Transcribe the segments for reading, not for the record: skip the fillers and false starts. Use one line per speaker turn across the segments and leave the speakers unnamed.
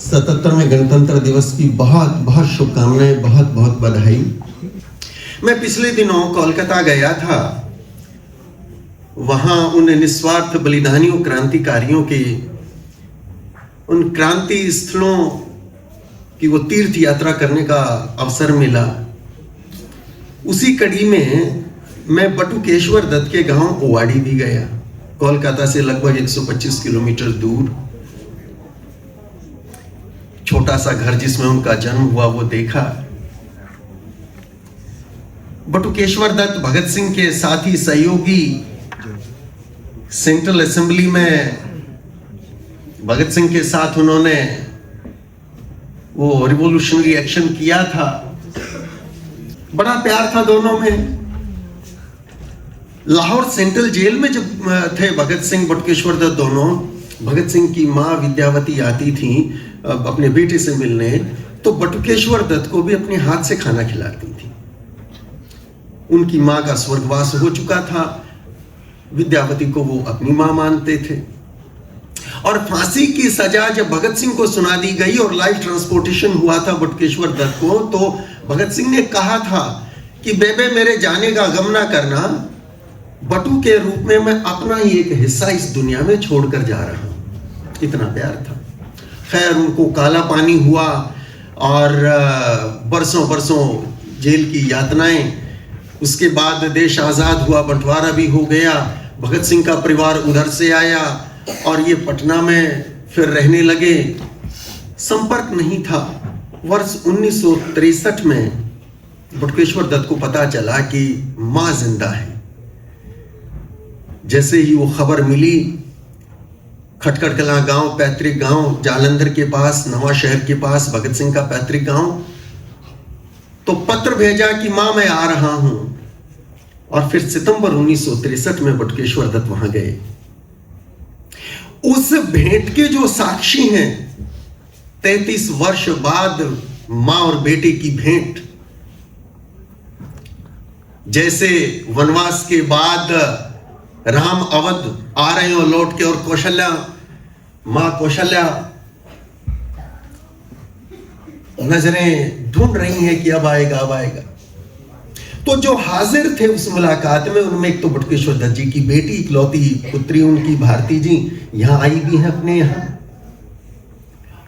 77वें गणतंत्र दिवस की बहुत बहुत शुभकामनाएं, बहुत बहुत बधाई। मैं पिछले दिनों कोलकाता गया था। वहां उन निस्वार्थ बलिदानियों, क्रांतिकारियों के उन क्रांति स्थलों की वो तीर्थ यात्रा करने का अवसर मिला। उसी कड़ी में मैं बटुकेश्वर दत्त के गांव ओवाड़ी भी गया, कोलकाता से लगभग 125 किलोमीटर दूर। छोटा सा घर जिसमें उनका जन्म हुआ वो देखा। बटुकेश्वर दत्त भगत सिंह के साथी सहयोगी सेंट्रल असेंबली में भगत सिंह के साथ उन्होंने वो रिवॉल्यूशनरी एक्शन किया था। बड़ा प्यार था दोनों में। लाहौर सेंट्रल जेल में जब थे भगत सिंह, बटुकेश्वर दत्त दोनों, भगत सिंह की मां विद्यावती आती थी अपने बेटे से मिलने, तो बटुकेश्वर दत्त को भी अपने हाथ से खाना खिलाती थी। उनकी मां का स्वर्गवास हो चुका था, विद्यावती को वो अपनी मां मानते थे। और फांसी की सजा जब भगत सिंह को सुना दी गई और लाइव ट्रांसपोर्टेशन हुआ था बटुकेश्वर दत्त को, तो भगत सिंह ने कहा था कि बेबे मेरे जाने का गम ना करना, बटू के रूप में मैं अपना ही एक हिस्सा इस दुनिया में छोड़कर जा रहा हूं। इतना प्यार था। खैर उनको काला पानी हुआ और बरसों बरसों जेल की यातनाएं। उसके बाद देश आजाद हुआ, बंटवारा भी हो गया। भगत सिंह का परिवार उधर से आया और ये पटना में फिर रहने लगे। संपर्क नहीं था। वर्ष 1963 में बटुकेश्वर दत्त को पता चला कि मां जिंदा है। जैसे ही वो खबर मिली, खटखड़ कलां गांव, पैतृक गांव जालंधर के पास, नवा शहर के पास भगत सिंह का पैतृक गांव, तो पत्र भेजा कि मां मैं आ रहा हूं। और फिर सितंबर 1963 में बटुकेश्वर दत्त वहां गए। उस भेंट के जो साक्षी हैं, 33 वर्ष बाद मां और बेटे की भेंट, जैसे वनवास के बाद राम अवध आ रहे हो लौट के और कौशल्या, मां कौशल्या नजरें ढूंढ रही हैं कि अब आएगा अब आएगा। तो जो हाजिर थे उस मुलाकात में, उनमें एक तो बटुकेश्वर दत्त जी की बेटी, इकलौती पुत्री उनकी भारती जी यहां आई भी हैं अपने यहां,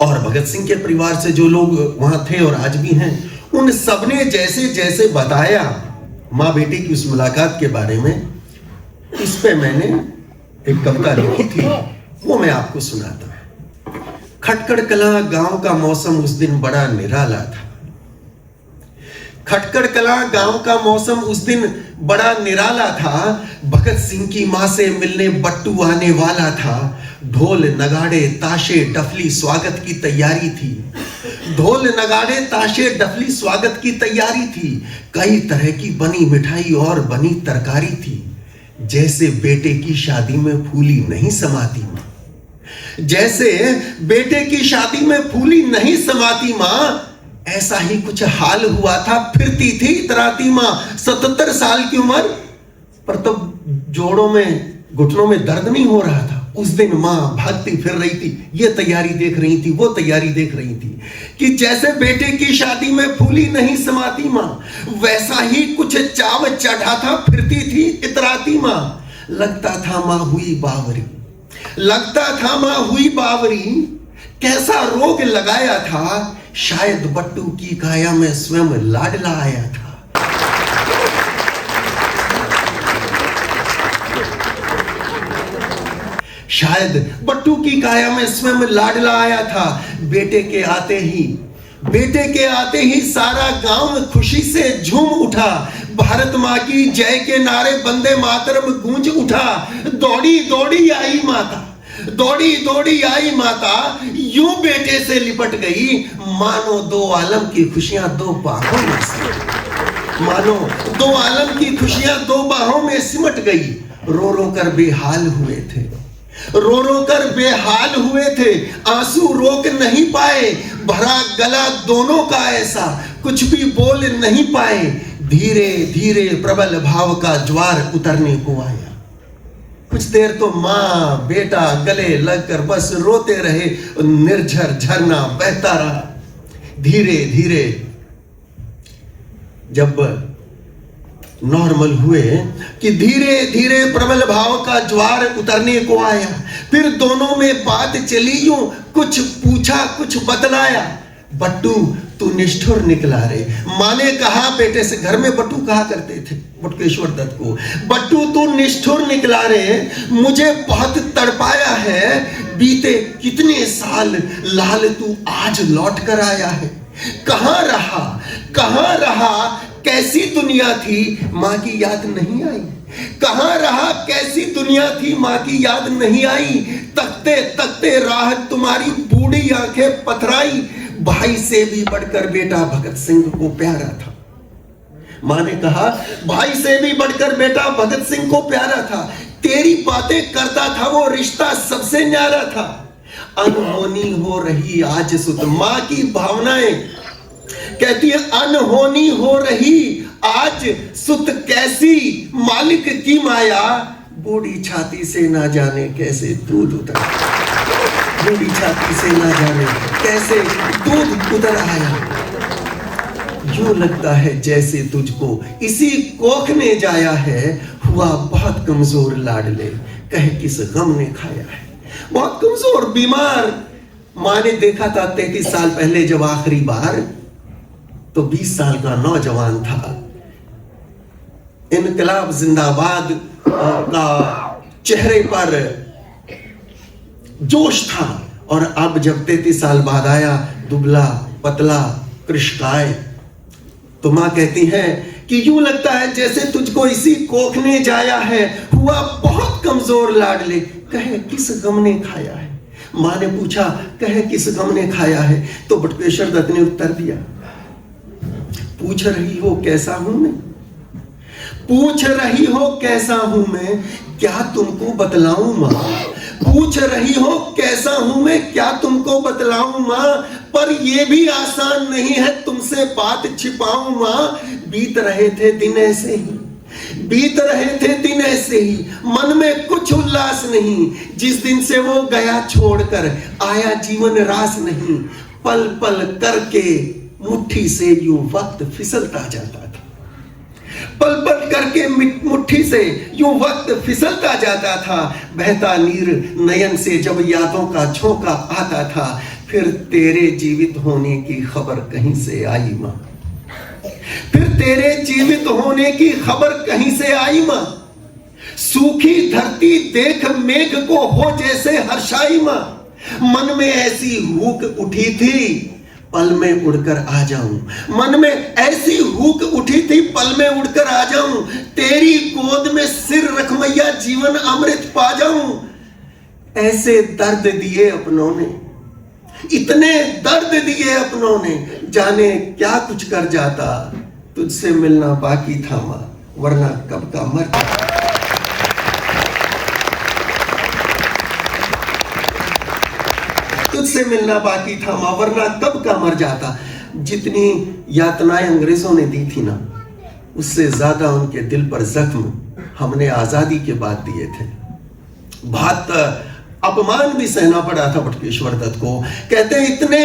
और भगत सिंह के परिवार से जो लोग वहां थे और आज भी हैं, उन सबने जैसे जैसे बताया मां बेटी की उस मुलाकात के बारे में, इस पे मैंने एक कविता लिखी थी, वो मैं आपको सुनाता हूं। खटखड़ कलां गांव का मौसम उस दिन बड़ा निराला था। खटखड़ कलां गांव का मौसम उस दिन बड़ा निराला था। भगत सिंह की मां से मिलने बट्टू आने वाला था। ढोल नगाड़े ताशे डफली स्वागत की तैयारी थी। ढोल नगाड़े ताशे डफली स्वागत की तैयारी थी। कई तरह की बनी मिठाई और बनी तरकारी थी। जैसे बेटे की शादी में फूली नहीं समाती मां, जैसे बेटे की शादी में फूली नहीं समाती मां, ऐसा ही कुछ हाल हुआ था। फिरती थी इतराती मां, 77 साल की उम्र पर तब जोड़ों में, घुटनों में दर्द नहीं हो रहा था। उस दिन मां भागती फिर रही थी, ये तैयारी देख रही थी, वो तैयारी देख रही थी कि जैसे बेटे की शादी में फूली नहीं समाती मां, वैसा ही कुछ चाव चढ़ा था। फिरती थी इतराती मां, लगता था मां हुई बावरी, लगता था मां हुई बावरी। कैसा रोग लगाया था, शायद बट्टू की काया में स्वयं लाडला आया था। शायद बट्टू की काया में स्वयं लाडला आया था। बेटे के आते ही सारा गांव खुशी से झूम उठा। भारत मां की जय के नारे वंदे मातरम गूंज उठा। दौड़ी दौड़ी आई माता, दौड़ी दौड़ी आई माता, यूं बेटे से लिपट गई, मानो दो आलम की खुशियां दो बाहों में सिमट, मानो दो आलम की खुशियां दो बाहों में सिमट गई। रो रो कर बेहाल हुए थे, रो रो कर बेहाल हुए थे, आंसू रोक नहीं पाए। भरा गला दोनों का ऐसा, कुछ भी बोल नहीं पाए। धीरे धीरे प्रबल भाव का ज्वार उतरने को आया। कुछ देर तो माँ बेटा गले लगकर बस रोते रहे, निर्झर झरना बहता रहा। धीरे धीरे जब नॉर्मल हुए कि धीरे धीरे प्रबल भाव का ज्वार उतरने को आया, फिर दोनों में बात चली यूं, कुछ पूछा कुछ बतलाया। बट्टू तू निष्ठुर निकला रे। माँ ने कहा बेटे से, घर में बट्टू कहा करते थे बटुकेश्वर दत्त को, बट्टू तू निष्ठुर निकला रे, मुझे बहुत तड़पाया है। बीते कितने साल लाल तू आज लौट कर आया है। कहां रहा, कैसी दुनिया थी माँ की याद नहीं आई। कहां रहा, कैसी दुनिया थी माँ की याद नहीं आई। तकते तकते राह तुम्हारी बूढ़ी आंखें पथराई। भाई से भी बढ़कर बेटा भगत सिंह को प्यारा था। माँ ने कहा भाई से भी बढ़कर बेटा भगत सिंह को प्यारा था। तेरी बातें करता था वो रिश्ता सबसे न्यारा था। अनहोनी हो रही आज सुत, माँ की भावनाएं कहती है अनहोनी हो रही आज सुत कैसी, मालिक की माया। बूढ़ी छाती से ना जाने कैसे दूध उतरा, बूढ़ी छाती से ना जाने कैसे दूध उतर आया। यूं लगता है जैसे तुझको इसी कोख ने जाया है। हुआ बहुत कमजोर लाडले, कहे किस गम ने खाया है। बहुत कमजोर बीमार। माँ ने देखा था 33 साल पहले जब आखिरी बार, तो 20 साल का नौजवान था। इनकलाब जिंदाबाद का चेहरे पर जोश था, और अब जब 33 साल बाद आया, दुबला पतला कृशकाय, तो मां कहती है कि यूं लगता है जैसे तुझको इसी कोख ने जाया है। हुआ बहुत कमजोर लाडले, कहे किस गम ने खाया है। मां ने पूछा कहे किस गम ने खाया है, तो बटुकेश्वर दत्त ने उत्तर दिया, पूछ रही हो कैसा हूं मैं, पूछ रही हो कैसा हूं मैं, क्या तुमको बतलाऊं मां। पूछ रही हो कैसा हूं मैं, क्या तुमको बतलाऊं मां। पर ये भी आसान नहीं है तुमसे बात छिपाऊं मां। बीत रहे थे दिन ऐसे ही, बीत रहे थे दिन ऐसे ही, मन में कुछ उल्लास नहीं। जिस दिन से वो गया छोड़कर, आया जीवन रास नहीं। पल पल करके मुट्ठी से यूं वक्त फिसलता जाता था। पल पल करके मुट्ठी से यूं वक्त फिसलता जाता था। बहता नीर नयन से जब यादों का झोंका आता था। फिर तेरे जीवित होने की खबर कहीं से आई मां, फिर तेरे जीवित होने की खबर कहीं से आई मां। सूखी धरती देख मेघ को हो जैसे हर्षाई मां। मन में ऐसी हुक उठी थी पल में उड़कर आ जाऊं, मन में ऐसी हुक उठी थी पल में उड़कर आ जाऊं। तेरी गोद में सिर रख मैया जीवन अमृत पा जाऊं। ऐसे दर्द दिए अपनों ने, इतने दर्द दिए अपनों ने, जाने क्या कुछ कर जाता। तुझसे मिलना बाकी था मां, वरना कब का मर जाता। तुझसे मिलना बाकी था मां, वरना कब का मर जाता। जितनी यातनाएं अंग्रेजों ने दी थी ना, उससे ज्यादा उनके दिल पर जख्म हमने आजादी के बाद दिए थे। बहुत अपमान भी सहना पड़ा था बटुकेश्वर दत्त को। कहते इतने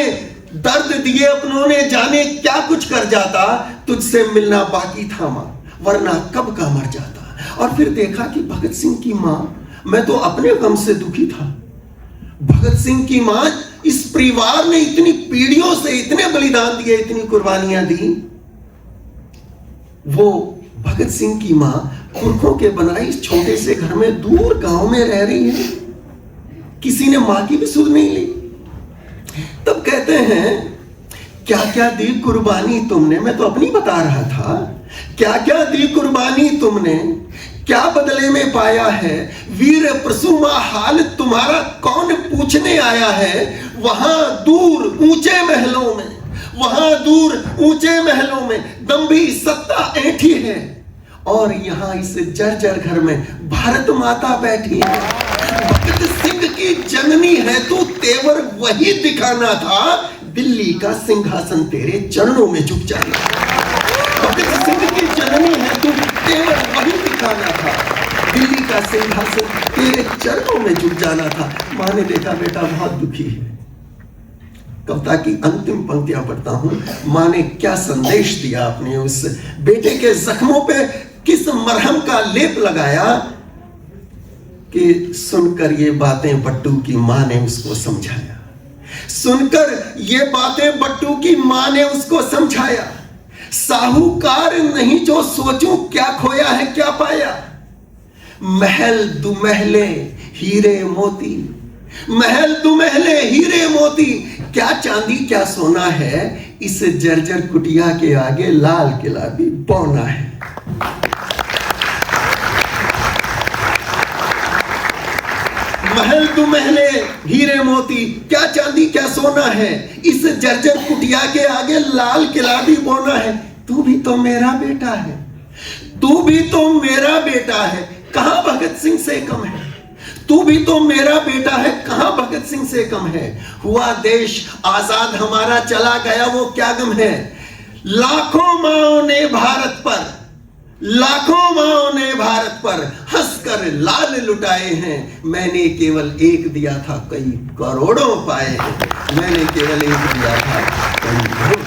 दर्द दिए अपनों ने, जाने क्या कुछ कर जाता। तुझसे मिलना बाकी था मां, वरना कब का मर जाता। और फिर देखा कि भगत सिंह की मां, मैं तो अपने गम से दुखी था। भगत सिंह की मां, इस परिवार ने इतनी पीढ़ियों से इतने बलिदान दिए, इतनी कुर्बानियां दी। वो भगत सिंह की मां पुरखों के बनाए इस छोटे से घर में दूर गांव में रह रही है। किसी ने मां की भी सुध नहीं ली। तब कहते हैं क्या क्या दी कुर्बानी तुमने, मैं तो अपनी बता रहा था। क्या क्या दी कुर्बानी तुमने, क्या बदले में पाया है। वीर प्रसूमा हाल तुम्हारा कौन पूछने आया है। वहां दूर ऊंचे महलों में, वहां दूर ऊंचे महलों में दंभी सत्ता ऐठी है। और यहां इस जर्जर घर में भारत माता बैठी है। भगत सिंह की जननी है तू, तेवर वही दिखाना था। दिल्ली का सिंहासन तेरे चरणों में झुक जाना। भगत सिंह की जननी है तू, तेवर वही दिखाना था। दिल्ली का सिंहासन तेरे चरणों में झुक जाना था। माँ ने देखा बेटा बहुत दुखी है। कविता की अंतिम पंक्तियां पढ़ता हूं। माँ ने क्या संदेश दिया अपने उस बेटे के जख्मों पे, किस मरहम का लेप लगाया कि सुनकर ये बातें बट्टू की माँ ने उसको समझाया। सुनकर ये बातें बट्टू की माँ ने उसको समझाया। साहूकार नहीं जो सोचूं क्या खोया है क्या पाया। महल दुमहले हीरे मोती, महल दुमहले हीरे मोती, क्या चांदी क्या सोना है, इस जर्जर कुटिया के आगे लाल किला भी बौना है। महल दुमहले हीरे मोती, क्या चांदी क्या सोना है, इस जर्जर कुटिया के आगे लाल किला भी बौना है। तू भी तो मेरा बेटा है, तू भी तो मेरा बेटा है, कहां भगत सिंह से कम है। तू भी तो मेरा बेटा है, कहां भगत सिंह से कम है। हुआ देश आजाद हमारा, चला गया वो क्या गम है। लाखों माओं ने भारत पर, लाखों माओं ने भारत पर हंसकर लाल लुटाए हैं। मैंने केवल एक दिया था, कई करोड़ों पाए हैं। मैंने केवल एक दिया था, कई